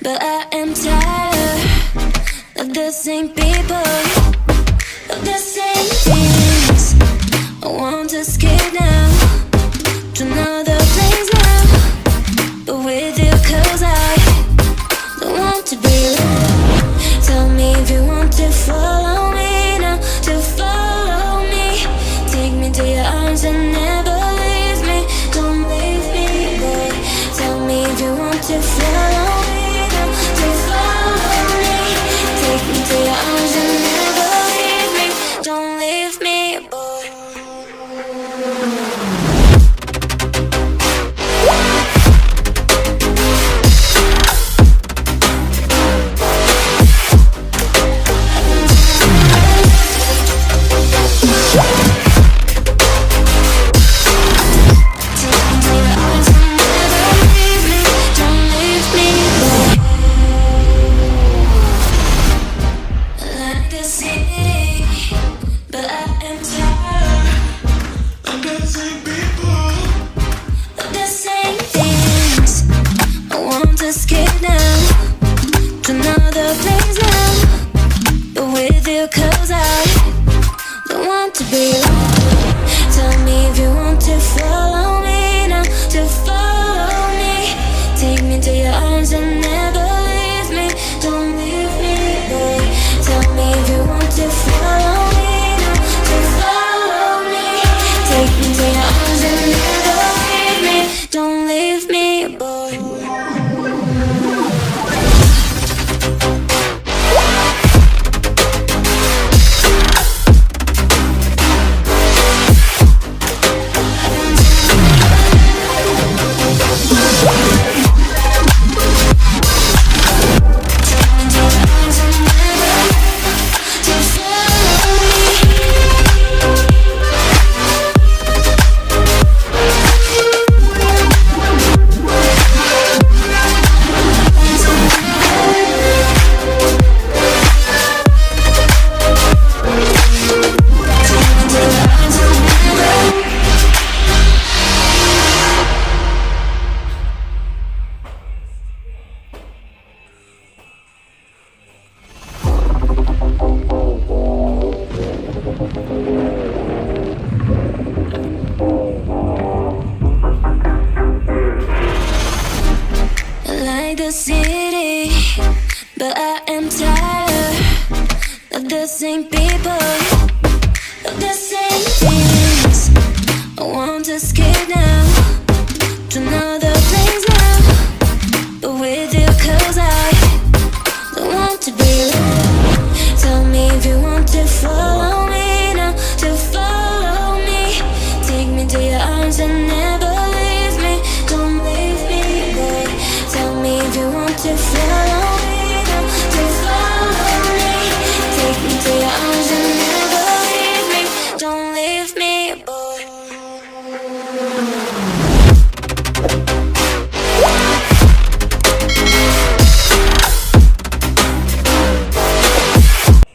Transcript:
but I am tired of the same people, of the same things. I want to escape now to another place now, but with you 'cause I don't want to be alone. Tell me if you want to follow me now, to follow me. Take me to your arms and never leave me. Don't leave me, boy. Tell me if you want to follow me now, to follow me. Take me to your arms and never leave me. Don't leave me, boy. Escape now to another place now, but with you 'cause I don't want to be alone. Tell me if you want to follow me now, to follow me. Take me to your arms and never leave me. Don't leave me, boy. Tell me if you want to follow me now, to follow me. Take me to your arms and never leave me. Don't leave me, boy. The city, but I am tired of the same people, of the same things. I want to escape now to another place now, but with you 'cause I don't want to be alone. Tell me if you want to follow me now, to follow me. Take me to your arms and never